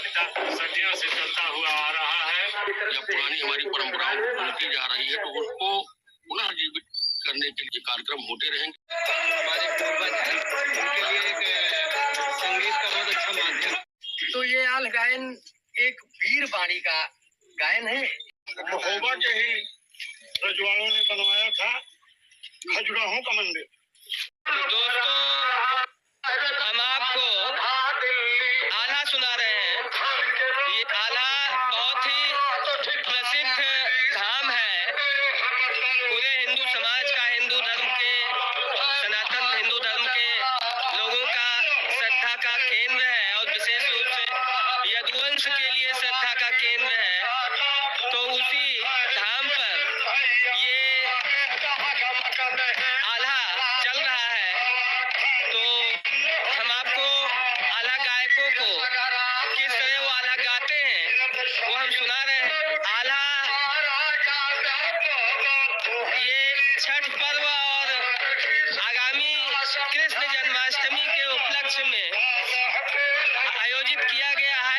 सदियों से चलता हुआ आ रहा है। जब पुरानी हमारी परंपराओं को भूलती जा रही है तो उनको पुनः जीवित करने के लिए कार्यक्रम होते रहेंगे। हमारे पूर्वज हैं, उनके लिए एक संगीत का बहुत अच्छा माध्यम। तो ये आल गायन एक वीर वाणी का गायन है। महोबा के ही रजवाड़ों ने बनवाया था खजुराहों का मंदिर। दोस्तों, हम आपको आला सुना रहे हैं। ये आला बहुत ही प्रसिद्ध धाम है पूरे हिंदू समाज का, हिंदू धर्म के, सनातन हिंदू धर्म के लोगों का श्रद्धा का केंद्र है और विशेष रूप से यदुवंश के लिए श्रद्धा का केंद्र है। तो उसी धाम पर ये आल्हा चल रहा है। तो हम आपको आल्हा गायकों को किस तरह वो आल्हा गाते हैं वो हम सुना रहे हैं। आल्हा ये छठ पर्व और आगामी कृष्ण जन्माष्टमी के उपलक्ष्य में आयोजित किया गया है।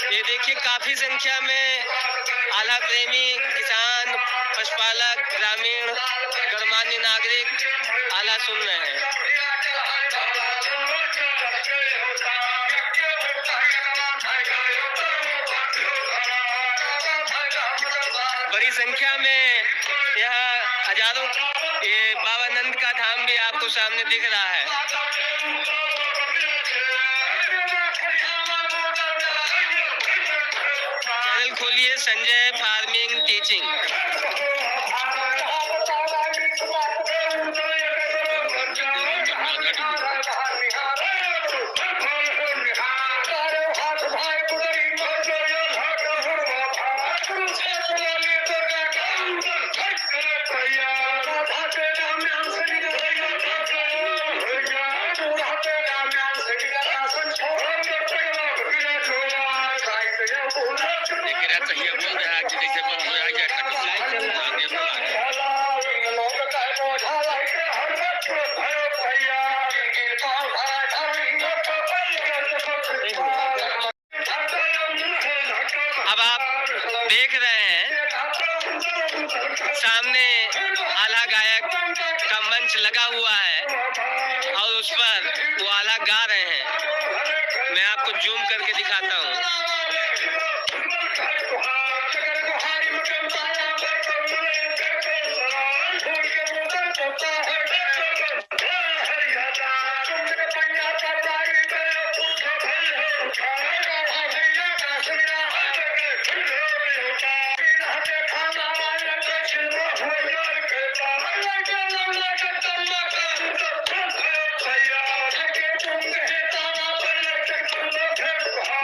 ये देखिए काफी संख्या में आल्हा प्रेमी, किसान, पशुपालक, ग्रामीण, गणमान्य नागरिक आल्हा सुन रहे हैं। बड़ी संख्या में यहाँ हजारों, ये बाबा नंद का धाम भी आपको सामने दिख रहा है। चैनल खोलिए संजय फार्मिंग टीचिंग। अब आप देख रहे हैं सामने आल्हा गायक का मंच लगा हुआ है और उस पर वो आल्हा गा रहे हैं। मैं आपको जूम करके दिखाता हूँ।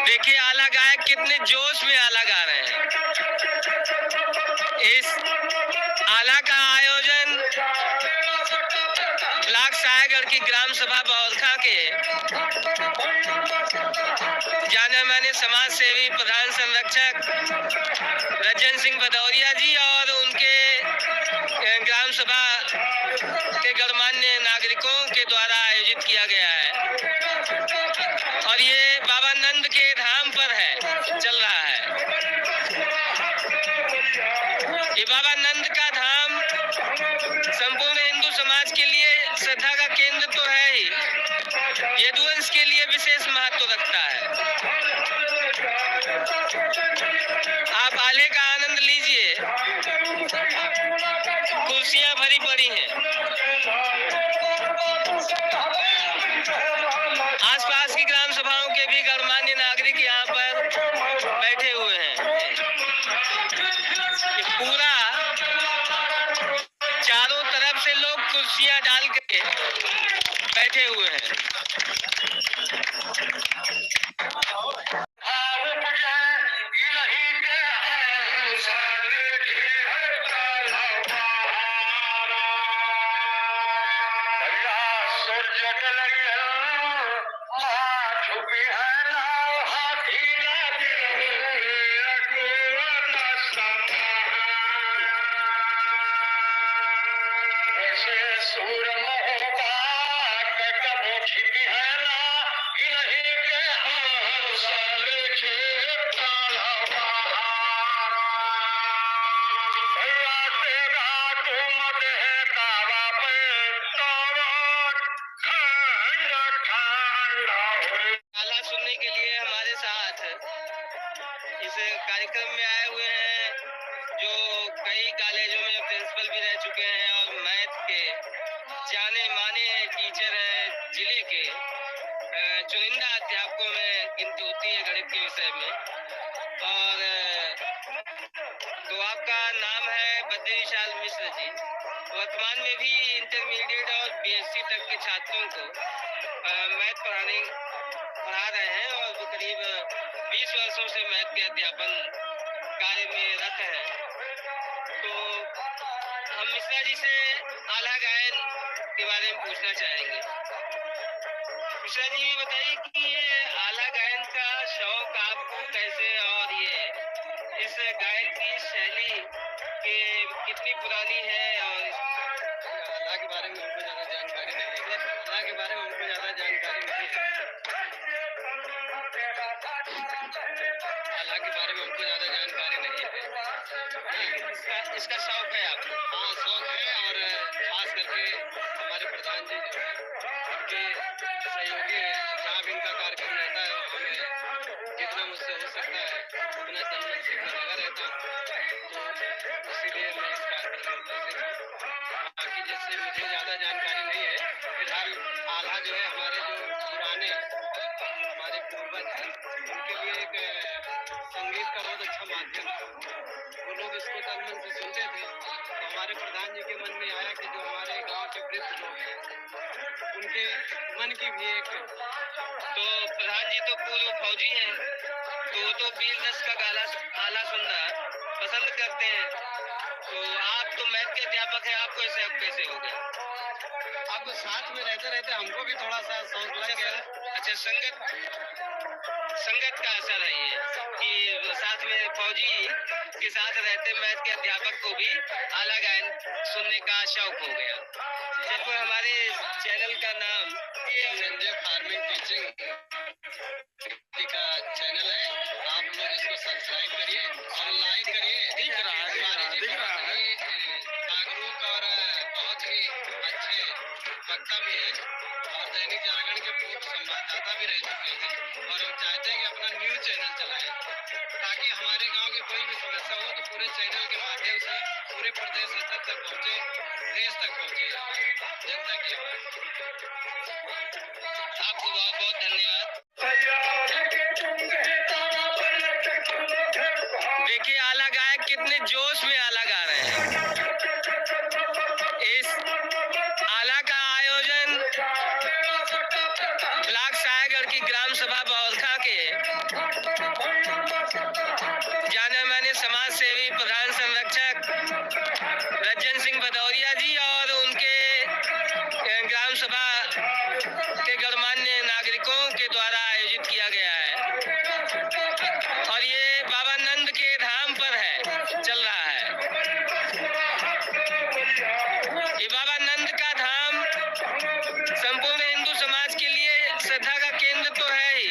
देखिए आल्हा गायक कितने जोश में आल्हा गा रहे हैं। इस आल्हा का आयोजन ब्लॉक सायागढ़ की ग्राम सभा बौलखा के जाने माने समाज सेवी प्रधान संरक्षक रंजन सिंह भदौरिया जी और उनके ग्राम सभा के गणमान्य नागरिकों के द्वारा आयोजित किया गया है और ये बाबा नंद के धाम पर है, चल रहा है। ये बाबा नंद का धाम संपूर्ण हिंदू समाज के लिए श्रद्धा का केंद्र तो है ही, यदुवंश के लिए विशेष महत्व रखता है। आप आले का आनंद लीजिए। इस कार्यक्रम में आए हुए हैं जो कई कॉलेजों में प्रिंसिपल भी रह चुके हैं और मैथ के जाने माने टीचर हैं जिले के। चुनिंदा अध्यापकों में गिनती होती है गणित के विषय में। और तो आपका नाम है बद्री विशाल मिश्र जी। वर्तमान में भी इंटरमीडिएट और बीएससी तक के छात्रों को मैथ पढ़ा रहे हैं और वो करीब 20 वर्षों से मैथ के अध्यापन कार्य में रत हैं। तो हम मिश्रा जी से आला गायन के बारे में पूछना चाहेंगे। मिश्रा जी ये बताइए कि ये आला गायन का शौक आपको कैसे, और ये इस गायन की शैली के कितनी पुरानी है, और आला के बारे में हमको ज्यादा जानकारी नहीं है। आला के बारे में हमको ज्यादा जानकारी नहीं है। आला के बारे में हमको ज्यादा जानकारी नहीं है, लेकिन इसका शौक है आपको? हाँ, शौक है। और खास करके हमारे प्रधान जी जो है उनके सहयोगी है। जहाँ भी इनका कार्यक्रम रहता है हमें जितना मुझसे हो सकता है उतना तन मन से लगा रहता हूँ। तो इसीलिए मैं इस कार्यक्रम में उपस्थित हूँ। बाकी जैसे मुझे ज़्यादा जानकारी नहीं है। फिलहाल आला जो है हमारे जो पुराने हमारे पूर्वज हैं उनके लिए एक संगीत का बहुत अच्छा माध्यम था। वो लोग इसको तन मन से सुनते थे। तो हमारे प्रधान जी के मन में आया कि जो हमारे गांव के वृद्ध लोग हैं उनके मन की भी एक, तो प्रधान जी तो पूर्व फौजी हैं, तो वो तो वीर रस का आला सुनना पसंद करते हैं। तो आप तो मैथ के अध्यापक हैं, आपको ऐसे अब कैसे हो गया? अब साथ में रहते रहते हमको भी थोड़ा सा शौक लग गया। अच्छा, संगत का असर है ये कि साथ में फौजी के साथ रहते मैथ के अध्यापक को भी आला गायन सुनने का शौक हो गया। जब हमारे चैनल का नाम ये संजय फार्मिंग टीचिंग का चैनल है, आप लोग इसको सब्सक्राइब करिए और लाइक करिए। दिख रहा है जागरूक और बहुत ही अच्छे वक्ता भी है और दैनिक जागरण के पूर्व संवाददाता भी रह चुके हैं। और हम चाहते हैं कि अपना न्यूज चैनल चलाएं ताकि हमारे गांव की कोई भी समस्या हो तो पूरे चैनल के माध्यम से पूरे प्रदेश स्तर तक पहुंचे, देश तक पहुंचे जनता की आवाज। आपको बहुत बहुत धन्यवाद। देखिए आला गायक कितने जोश में आला गा रहे हैं। इस आला का आयोजन ब्लॉक सायागढ़ की ग्राम सभा बौरखा के जाने माने समाज सेवी प्रधान संरक्षक रज्जन सिंह भदौरिया जी और उनके ग्राम सभा के गणमान्य नागरिकों के द्वारा आयोजित किया गया है। और ये बाबा नंद के धाम पर है, चल रहा है। ये बाबा नंद का धाम संपूर्ण हिंदू समाज के लिए श्रद्धा का केंद्र तो है ही,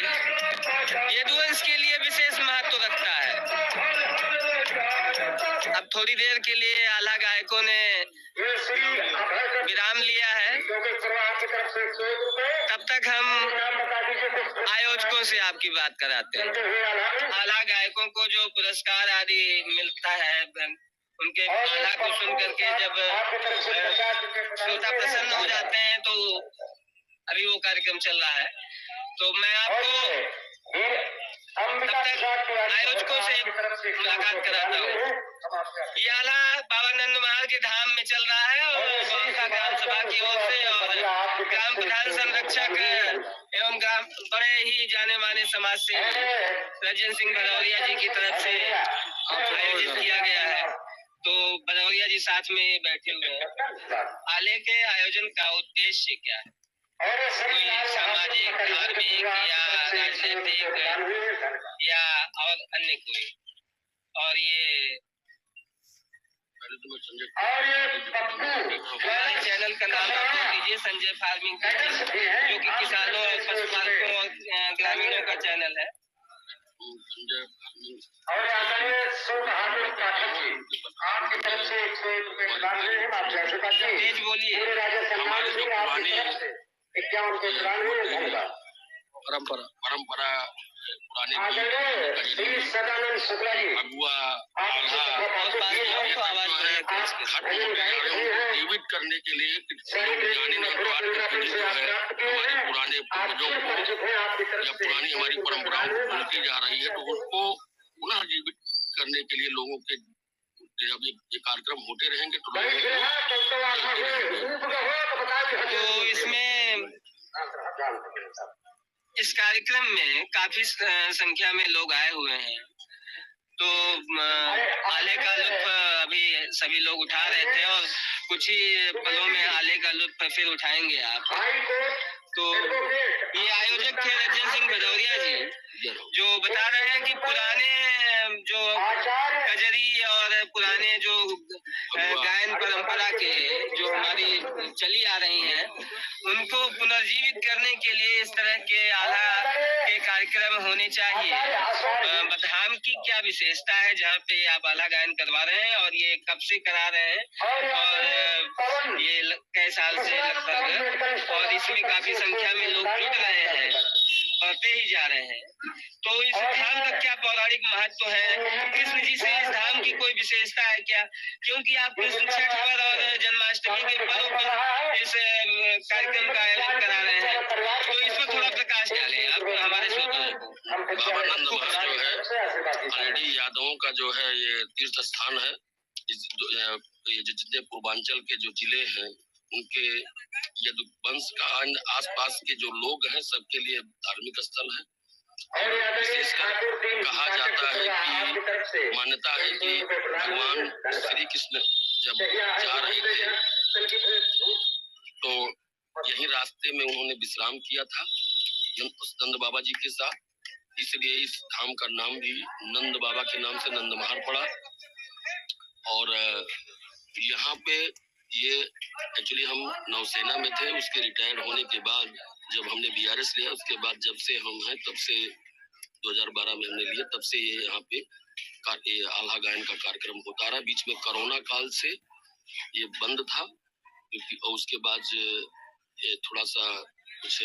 यदुवंश के लिए विशेष महत्व रखता है। अब थोड़ी देर के लिए आला गायकों ने विराम लिया है, तब तक हम आयोजकों से आपकी बात कराते हैं। आला गायकों को जो पुरस्कार आदि मिलता है उनके आला को सुन करके जब श्रोता प्रसन्न हो जाते हैं, तो अभी वो कार्यक्रम चल रहा है, तो मैं आपको तब तक आयोजकों से मुलाकात कराता हूँ। ये आला बाबा नंद महाराज के धाम में चल रहा है और बौरखा ग्राम सभा की ओर से और ग्राम प्रधान संरक्षक एवं ग्राम बड़े ही जाने माने समाज से रज्जन सिंह भदौरिया जी की तरफ से आयोजित किया गया है। तो भदौरिया जी साथ में बैठे हुए हैं। आले के आयोजन का उद्देश्य क्या है? कोई सामाजिक, धार्मिक या राजनीतिक या और अन्य कोई? और ये हमारे चैनल का नाम आप बोल दीजिए, संजय फार्मिंग जो कि किसानों और पशुपालकों और ग्रामीणों का चैनल है। तेज बोलिए। हमारे जो पुरानी परंपरा पुराने अगुआ आल्हा खत्म होते जा रहे हैं। उनको जीवित करने के लिए लोग जाने नहीं द्वार करके जो है हमारे पुराने पूर्वजों को या पुरानी हमारी परंपराओं को भूलती जा रही है, तो उनको पुनः जीवित करने के लिए लोगों के जब ये कार्यक्रम होते रहेंगे तो इसमें इस कार्यक्रम में काफी संख्या में लोग आए हुए हैं। तो आले का लुत्फ अभी सभी लोग उठा रहे थे और कुछ ही पलों में आले का लुत्फ फिर उठाएंगे आप। तो ये आयोजक थे रंजन सिंह भदौरिया जी, जो बता रहे हैं कि पुराने जो कजरी और पुराने जो गायन परंपरा के जो हमारी चली आ रही हैं, उनको पुनर्जीवित करने के लिए इस तरह के आला के कार्यक्रम होने चाहिए। धाम की क्या विशेषता है जहाँ पे आप आला गायन करवा रहे हैं और ये कब से करा रहे हैं और ये कई साल से लगभग, और इसमें काफी संख्या में लोग जुड़ रहे हैं, बढ़ते ही जा रहे हैं। तो इस धाम का क्या पौराणिक महत्व है? कृष्ण जी से इस धाम की कोई विशेषता है क्या? क्योंकि आप कृष्ण छठ पर और जन्माष्टमी के पर्व पर इस कार्यक्रम का आयोजन करा रहे हैं, तो इस पर थोड़ा प्रकाश डालें आप हमारे श्रोताओं को। बाबा नंद महल जो है ऑलरेडी यादवों का जो है ये तीर्थ स्थान है। ये जितने पूर्वांचल के जो जिले हैं उनके यदुवंश का आसपास के जो लोग हैं सबके लिए धार्मिक स्थल है। और विशेषकर कहा जाता है कि मान्यता है कि भगवान श्री कृष्ण जब जा रहे थे तो यही रास्ते में उन्होंने विश्राम किया था नंद बाबा जी के साथ, इसलिए इस धाम का नाम भी नंद बाबा के नाम से नंद महल पड़ा। और यहाँ पे ये एक्चुअली हम नौसेना में थे, उसके रिटायर्ड होने के बाद जब हमने बीआरएस लिया, उसके बाद जब से हम हैं तब से 2012 में हमने लिया, तब से ये यहाँ पे आल्हा गायन का कार्यक्रम होता रहा। बीच में कोरोना काल से ये बंद था क्योंकि और उसके बाद ये थोड़ा सा कुछ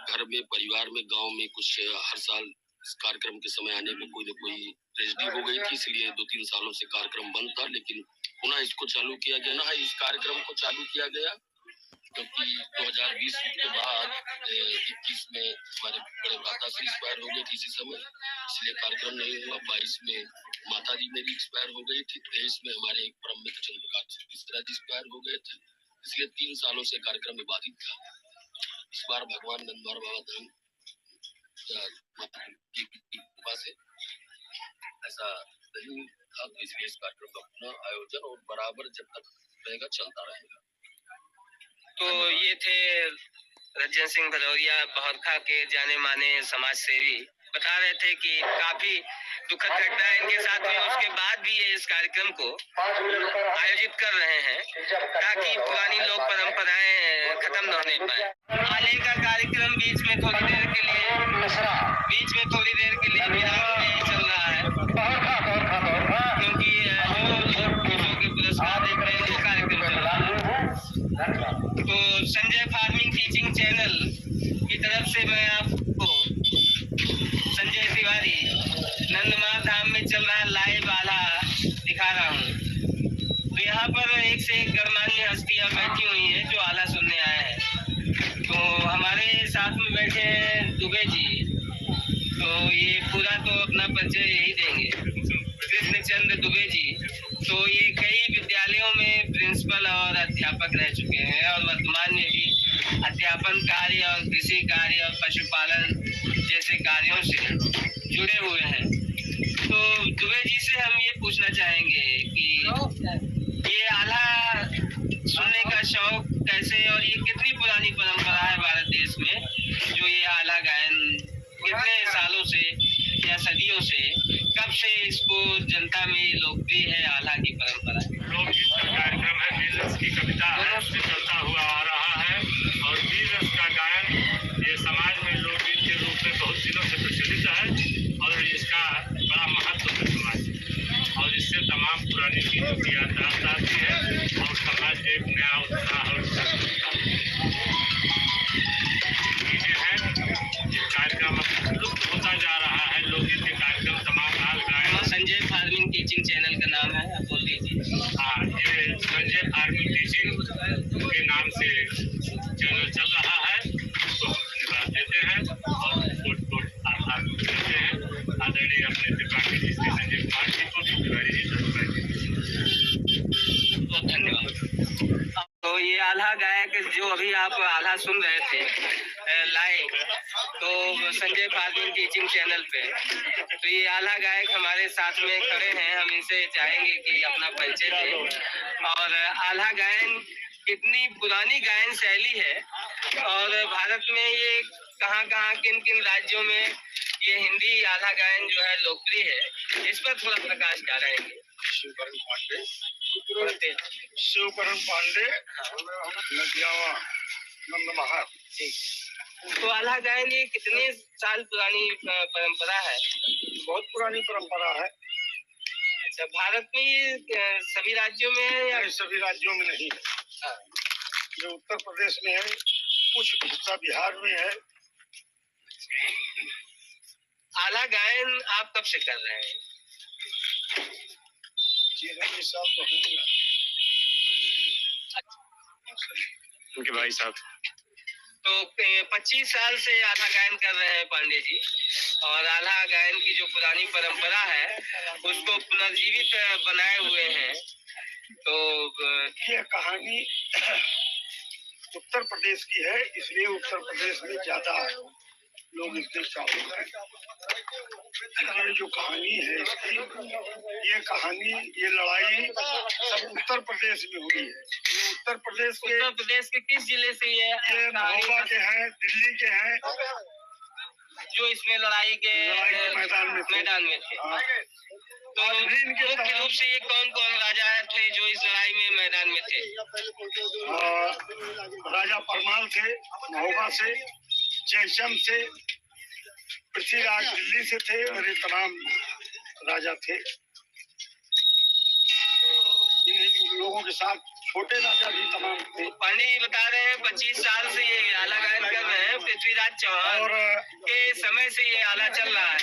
घर में परिवार में गांव में कुछ हर साल इस कार्यक्रम के समय आने में कोई न कोई ट्रेजेडी हो गई थी, इसलिए 2-3 सालों से कार्यक्रम बंद था। लेकिन पुनः इसको चालू किया गया ना, इस कार्यक्रम को चालू किया गया क्योंकि 2020 के बाद 21 में हमारे बड़े भ्राता से एक्सपायर हो गए थे इसी समय, इसलिए कार्यक्रम नहीं हुआ। 22 में माता जी मेरी एक्सपायर हो गई थी, 23 में हमारे एक परम मित्र चंद्रकांत मिश्रा जी एक्सपायर हो गए थे, इसलिए 3 सालों से कार्यक्रम में बाधित था। इस बार भगवान नंदवार बाबा धाम की कृपा से ऐसा नहीं था, तो इसलिए इस कार्यक्रम का पुनः आयोजन और बराबर जब तक रहेगा चलता रहेगा। तो ये थे रंजन सिंह भदौरिया, बहरखा के जाने माने समाज सेवी, बता रहे थे कि काफी दुखद घटनाएं इनके साथ हुई, उसके बाद भी ये इस कार्यक्रम को आयोजित कर रहे हैं ताकि पुरानी लोक परंपराएं खत्म न होने पाए। आले का कार्यक्रम बीच में थोड़ी देर के लिए विराम में चल रहा है क्योंकि जो के पुरस्कार देख रहे हैं वो कार्यक्रम चल रहा है। तो संजय फार्मिंग टीचिंग चैनल की तरफ से मैं आपको संजय तिवारी नंदमाल धाम में चल रहा लाइव आला दिखा रहा हूँ। तो यहाँ पर एक से एक गणमान्य हस्तियाँ बैठी हुई हैं जो आला सुनने आए हैं। तो हमारे साथ में बैठे हैं दुबे जी, तो ये पूरा तो अपना परिचय यही देंगे, कृष्णचंद्र दुबे जी। तो ये कई विद्यालयों में प्रिंसिपल और अध्यापक रह चुके हैं और वर्तमान में भी अध्यापन कार्य और कृषि कार्य और पशुपालन जैसे कार्यों से जुड़े हुए हैं। तो दुबे जी से हम ये पूछना चाहेंगे कि ये आला सुनने का शौक कैसे और ये कितनी पुरानी परंपरा है भारत देश में, जो ये आला गायन कितने सालों से या सदियों से, कब से इसको जनता में लोकप्रिय है आला की परंपरा? लोकगीत का कार्यक्रम है, बीज की कविता है, चलता हुआ आ रहा है और बीज का गायन ये समाज में लोकगीत के रूप में बहुत दिनों से प्रचलित है और इसका बड़ा महत्व है समाज में, और इससे तमाम पुरानी चीजों की याददाश्त आती है और समाज एक नया उत्साह और चीजें हैं। ये कार्यक्रम जो अभी आप आला सुन रहे थे लाइव, तो संजय फार्मिंग टीचिंग चैनल पे, तो ये आला गायक हमारे साथ में खड़े हैं। हम इनसे चाहेंगे कि अपना परिचय दें और आला गायन कितनी पुरानी गायन शैली है और भारत में ये कहाँ किन किन राज्यों में ये हिंदी आला गायन जो है लोकप्रिय है, इस पर थोड़ा प्रकाश डालेंगे। शिवकरण पांडे नदियावा नंदमहर। तो आला गायन ये कितने साल पुरानी परंपरा है? बहुत पुरानी परंपरा है। अच्छा, भारत में ये सभी राज्यों में है या? सभी राज्यों में नहीं है। ये उत्तर प्रदेश में है, कुछ हिस्सा बिहार में है। आला गायन आप कब से कर रहे हैं? साल तो उनके भाई साहब। तो 25 साल से आला गायन कर रहे हैं पांडे जी, और आला गायन की जो पुरानी परंपरा है उसको पुनर्जीवित बनाए हुए हैं। तो ये कहानी उत्तर प्रदेश की है, इसलिए उत्तर प्रदेश में ज्यादा लोग इसके चाहते हैं। ये जो कहानी है इसकी, ये कहानी, ये लड़ाई सब उत्तर प्रदेश में हुई है। उत्तर प्रदेश के किस जिले से ये महोबा के हैं, दिल्ली के हैं, जो इसमें लड़ाई के मैदान में थे। तो मुख्य रूप से ये कौन कौन राजा थे जो इस लड़ाई में मैदान में थे? राजा परमाल थे महोबा से, जयचंद से, पृथ्वीराज दिल्ली से थे, और ये तमाम राजा थे। इन लोगों के साथ छोटे राजा भी तमाम थे। पांडे जी बता रहे हैं 25 साल से ये आला गायन कर रहे हैं, पृथ्वीराज चौहान और के समय से ये आला चल रहा है,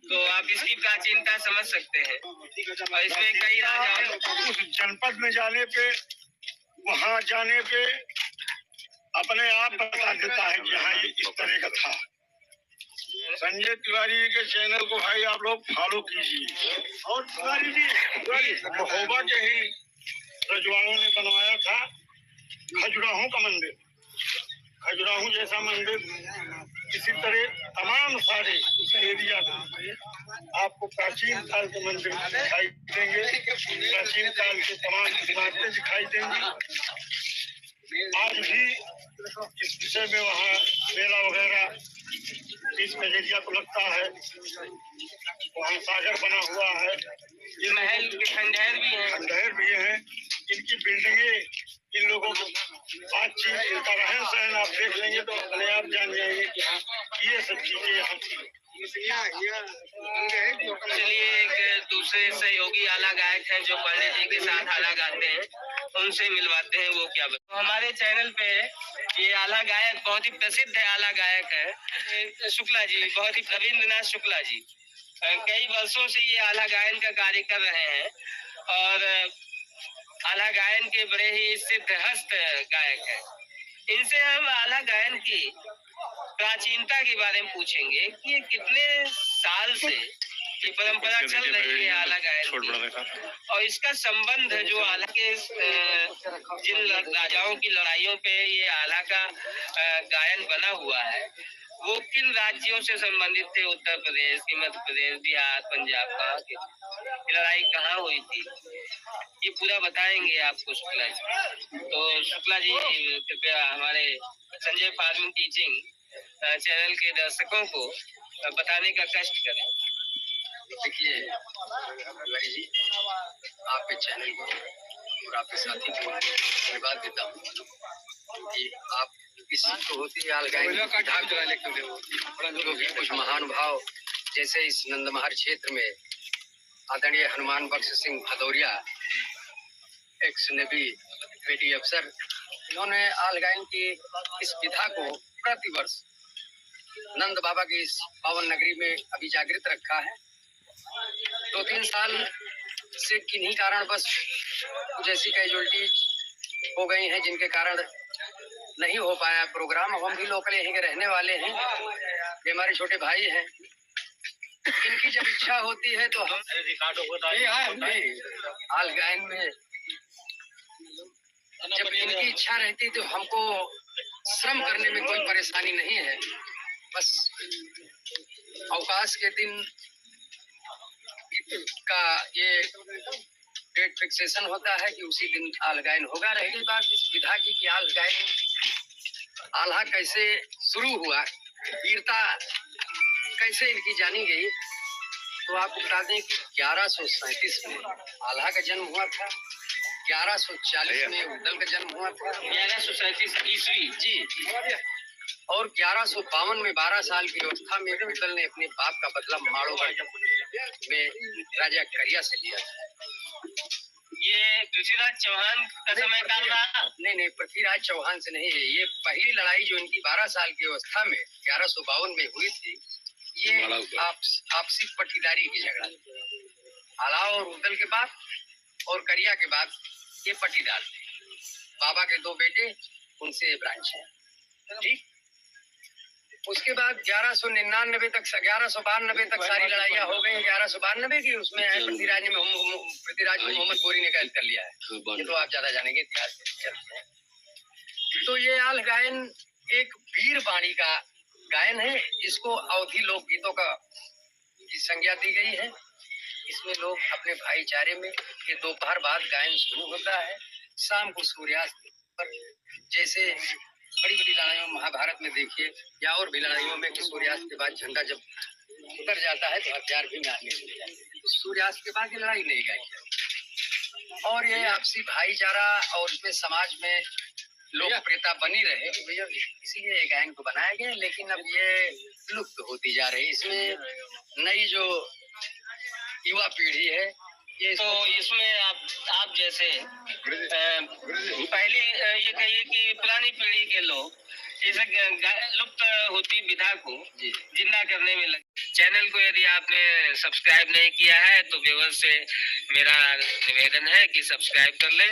तो आप इसकी प्राचीनता समझ सकते हैं। और इसमें कई राजा, उस जनपद में जाने पे, वहाँ जाने पे अपने आप बता देता है कि हाँ ये इस तरह का था। संजय तिवारी के चैनल को भाई आप लोग फॉलो कीजिए। और तिवारी जी महोबा के ही रजवाड़ों ने बनवाया था खजुराहो का मंदिर, खजुराहो जैसा मंदिर। इसी तरह तमाम सारे उस एरिया में आपको प्राचीन काल के मंदिर दिखाई देंगे, प्राचीन काल के तमाम इमारतें दिखाई देंगी। आज भी इस विषय में वहाँ मेला वगैरह बीच में एरिया को लगता है, वहाँ सागर बना हुआ है, महल खंडहर भी है। इनकी बिल्डिंगे, इन लोगों को बातचीत, इनका रहन सहन आप देख लेंगे तो अपने आप जान जाएंगे कि हाँ ये सब चीजें यहाँ थी। चलिए, एक दूसरे सहयोगी आला गायक हैं जो पांडे जी के साथ आला गाते हैं, उनसे मिलवाते हैं वो क्या बताते हैं। हमारे चैनल पे ये आला गायक बहुत ही प्रसिद्ध है, आला गायक है शुक्ला जी, बहुत ही रविंद्रनाथ शुक्ला जी। कई वर्षों से ये आला गायन का कार्य कर रहे हैं और आला गायन के बड़े ही सिद्ध हस्त गायक हैं। इनसे हम आला गायन की प्राचीनता के बारे में पूछेंगे कि ये कितने साल से ये परंपरा चल रही है आला गायन की, और इसका संबंध जो आला के जिन राजाओं की लड़ाइयों पे ये आला का गायन बना हुआ है, वो किन राज्यों से संबंधित थे? उत्तर प्रदेश, मध्य प्रदेश, बिहार, पंजाब, कहाँ की लड़ाई कहाँ हुई थी, ये पूरा बताएंगे आपको शुक्ला जी। तो शुक्ला जी कृपया हमारे संजय फार्मिंग टीचिंग चैनल के दर्शकों को बताने का कष्ट करें। देखिए भाई जी, आपके चैनल को और आपके साथी को धन्यवाद देता हूँ कि आप किसी तो होती है जो भी कुछ महान भाव, जैसे इस नंदमहर क्षेत्र में आदरणीय हनुमान बख्श सिंह भदौरिया, एक्स नेवी पेटी अफसर, इन्होंने आल गायन की इस विधा को प्रतिवर्ष नंद बाबा की इस पावन नगरी में अभी जागृत रखा है। 2-3 साल से किन्हीं कारण बस कुछ ऐसी कैजुअलिटी हो गई हैं जिनके कारण नहीं हो पाया प्रोग्राम। हम भी लोकल यहीं के रहने वाले हैं, ये हमारे छोटे भाई हैं। इनकी जब इच्छा होती है तो हम आल गायन में जब इनकी इच्छा रहती तो हमको श्रम करने में कोई परेशानी नहीं है। बस अवकाश के दिन का ये डेट फिक्सेशन होता है कि उसी दिन आल्हा गायन होगा। रही बात इस विधा की कि आल्हा गायन आल्हा कैसे शुरू हुआ, वीरता कैसे इनकी जानी गई, तो आपको बता दें कि 1137 में आल्हा का जन्म हुआ था, 1140 में उद्दल का जन्म हुआ था, 1137 ईस्वी जी, और 1152 में 12 साल की अवस्था में उद्दल ने अपने बाप का बदला माड़ोगढ़ में राजा करिया से लिया। ये पृथ्वीराज चौहान का समय काल रहा? नहीं, पृथ्वीराज चौहान से नहीं है। ये पहली लड़ाई जो इनकी 12 साल की अवस्था में 1152 में हुई थी, ये आपसी पटीदारी की झगड़ा। आल्हा और उद्दल के बाद और करिया के बाद ये पटीदार थे। बाबा के 2 बेटे, उनसे ब्रांच है, ठीक। उसके बाद 1199 तक 1192 तक सारी लड़ाइयाँ हो गई। 1192 की उसमें है पृथ्वीराज मोहम्मद गोरी ने कैद कर लिया है। ये तो आप ज्यादा जानेंगे इतिहास में। तो ये आल्हा गायन एक वीर वाणी का गायन है। इसको अवधी लोकगीतों का की संज्ञा दी गई है। इसमें लोग अपने भाईचारे में ये दोपहर बाद गायन शुरू होता है, शाम को सूर्यास्त पर, जैसे बड़ी बड़ी लड़ाइयों महाभारत में देखिए या और भी लड़ाइयों में कि सूर्यास्त के बाद झंडा जब उतर जाता है तो हथियार भी मारने लग जाते हैं। तो सूर्यास्त के बाद ये लड़ाई नहीं गाई जाती। और ये आपसी भाईचारा और इसमें समाज में लोकप्रियता बनी रहे, इसीलिए ये गायन को बनाया गया। लेकिन अब ये लुप्त होती जा रही है। इसमें नई जो युवा पीढ़ी है ये तो इसमें आप जैसे पहली ये कहिए कि पुरानी पीढ़ी के लोग इस लुप्त होती विधा को जिंदा करने में लगे। चैनल को यदि आपने सब्सक्राइब नहीं किया है तो व्यूअर्स से मेरा निवेदन है कि सब्सक्राइब कर लें।